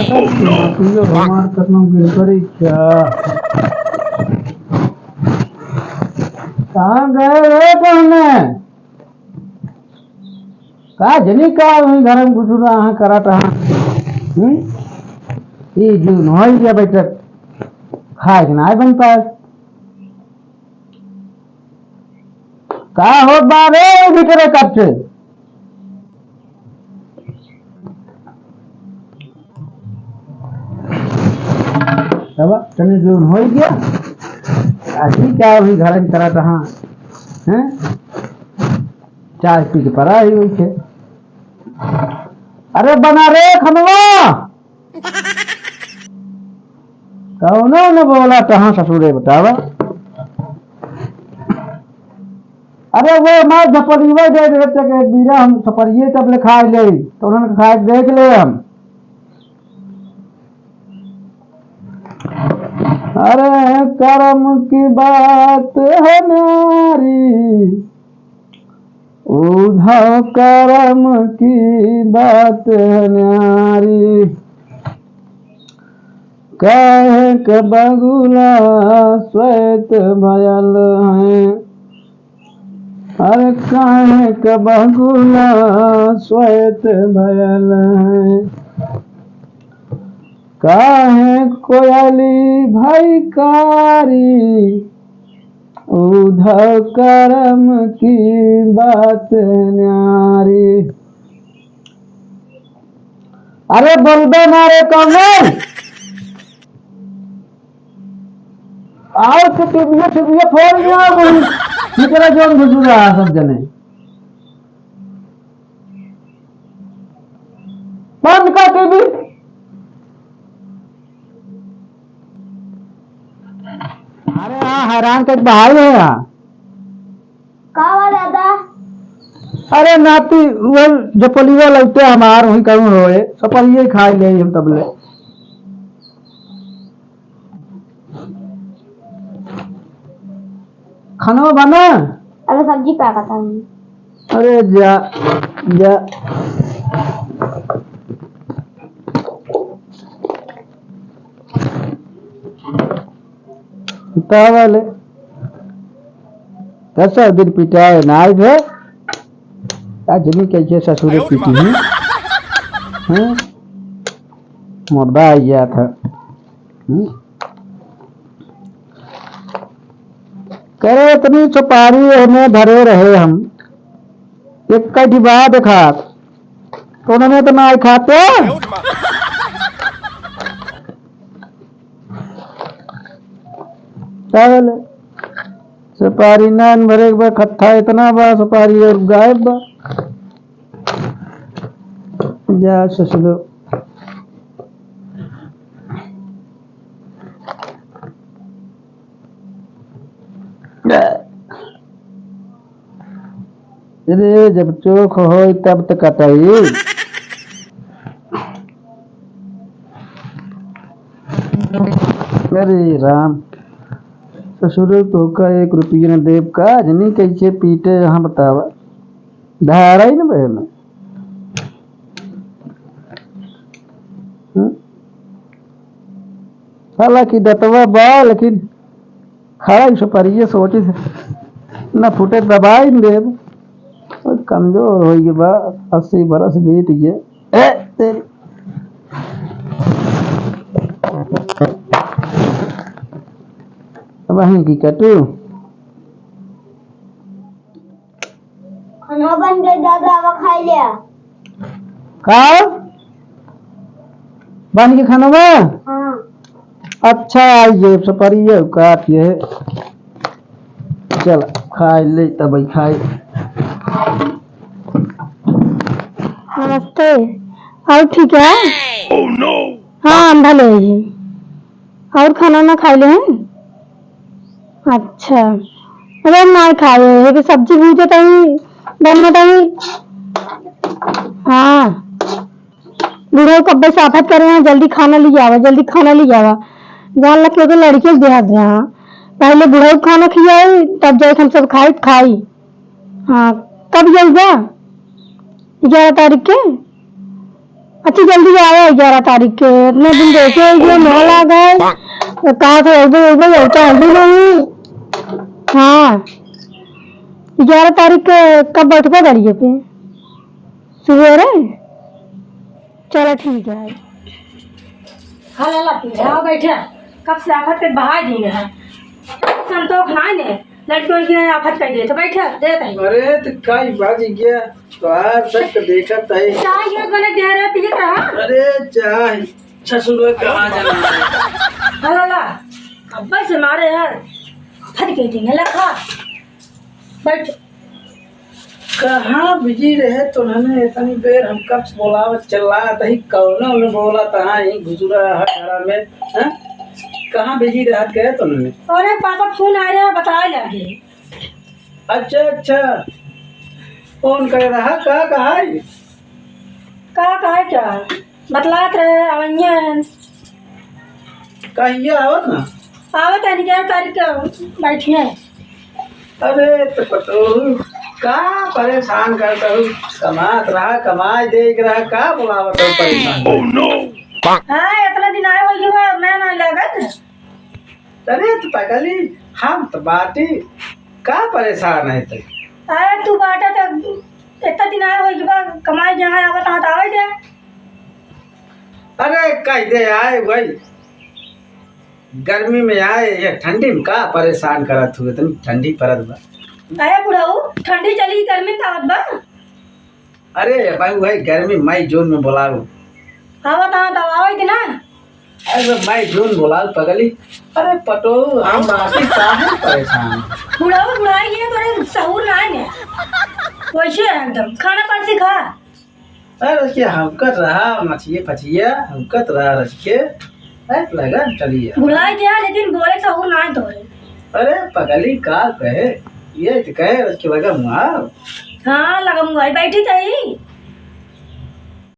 हमार करना करे क्या? कहाँ गए रे तुमने? का जनी का घर में घुस रहा करा था? ये जो नॉइज दिया बेटा खाए कि ना बन पाए का हो बारे भीतर कब से तब तने जो हो गया ऐसी क्या हुई घर में करा था हैं चाय पी के पड़ा ही हुई थे। अरे बना रे खनवा कौन ने बोला कहाँ ससुरे बतावा? अरे वो माँ झपड़िया दे देते के बीरा हम सपरिए तब ले खाए ले तो उन्होंने खाए देख ले हम। अरे कर्म की बात है नारी उधर कर्म की बात है नारी कहे के बगुला श्वेत भयल है। अरे कहे के बगुला श्वेत भयल है काहे कोयली भयकारी उधर कर्म की बात न्यारी। अरे बोलबे नारे कौन आओ तो टीवी फोन कितना जोन घुस रहा सब जने बंद कर टीवी। अरे हाँ हैरान कर बाहर है यहाँ कहा दादा? अरे नाती वो जपलिया लगते हमार वही कहूँ रोए सपलिए खाए ले हम तबले खाना बना। अरे सब्जी क्या खाता हूँ? अरे जा जा वाले कैसा दिन पिटाए नाई है जनी कैसे ससुरे पीटी है मुर्दा आ गया था। करे इतनी सुपारी हमें धरे रहे हम एक का डिबा देखा तो उन्होंने तो ना खाते चावल सुपारी नान भरे बा खत्ता इतना बा सुपारी और गायब बा जा ससुरो अरे जब चोख हो तब तक कटाई अरे राम ससुर तो का 1 रुपया न देव का जनी कैसे पीटे यहाँ बतावा धारा ही न बहन हालांकि दतवा बा लेकिन खड़ा सुपारी सोचे न फुटे दबा ही न देव कमजोर हो गई बा 80 बरस बीत गए तेरी वहीं की कटू खाना बन गया दादा अब खा लिया का बन के खाना बा। हाँ अच्छा आइए सुपारी काट ये चल खाए ले तब खाए। नमस्ते और ठीक है? oh, no. हाँ भले ही और खाना ना खा ले हैं? अच्छा अरे ना खाए है कि सब्जी भूजे तभी बनना तभी हाँ बूढ़े कब्बे साफत कर रहे हैं जल्दी खाना ले जावा जान लग के लड़के देहात रहा पहले बूढ़े खाना खियाई तब जाए हम सब खाई हाँ कब जाएगा 11 तारीख के अच्छी जल्दी आया 11 तारीख के, इतने दिन देखे ये मोल आ गए, तो कहा था एक बार होता है भी नहीं। हाँ 11 तारीख के कब बैठबा गाड़िए पे सवेरे, चलो ठीक है। हाँ लाला आओ बैठे, कब से आफत के बहा दी है संतोष ना ने लड़कियों की आफत कर दिए तो बैठे देते हैं। अरे तो काई बाजी गया तो आज तक देखत है। चाय ये बने दे रहे पिए रहा। अरे चाय ससुर कहाँ जाना है? हाँ लाला अब्बा से मारे यार आफत के दिन लखा बैठ। कहाँ बिजी रहे तो उन्होंने इतनी देर हम कब से बोला चला तही कौन उन्होंने बोला तहाँ ही घुसुरा है घर में। हैं? कहाँ बिजी रह गए तो उन्होंने? अरे पापा फोन आ रहा है बताए लगे। अच्छा अच्छा फोन कर रहा कहा है? कहा क्या बतलात रहे अवैया कहिए आवत ना। आवत है 11 तारीख के बैठी है। अरे तो पटो का परेशान करता हूँ, कमात रहा कमाए देख रहा का बुलावत हूँ परेशान। हाँ इतना दिन आए हो युवा मैं ना लगत। अरे तो पगली हम तो बाटी का परेशान है तो? अरे तू बाटा तो इतना दिन आए हो युवा कमाई जहाँ आवत हाँ तो आवे दे। अरे कह दे आए भाई गर्मी में आए या ठंडी में का परेशान करत हुए तुम? ठंडी परत बा। अरे बुढ़ाऊ ठंडी चली गर्मी में आवत बा। अरे भाई भाई गर्मी मई जून में बुलाओ। आवत हाँ तो आवे दे ना। अरे मई जून बुलाओ पगली। अरे पटो हम बाटी काहे परेशान? बुढ़ाऊ बुढ़ाई ये तो सहूर ना है वैसे है एकदम खाना पानी से खा। अरे रसिया हमकत रहा मछिए फछिया हमकत रहा रसिए लगा चलिए। बुढ़ाई दिया लेकिन बोले सहूर ना है तो। अरे पगली का कहे ये तो कहे उसके लगा मुआ। हाँ लगा मुँह बैठी थी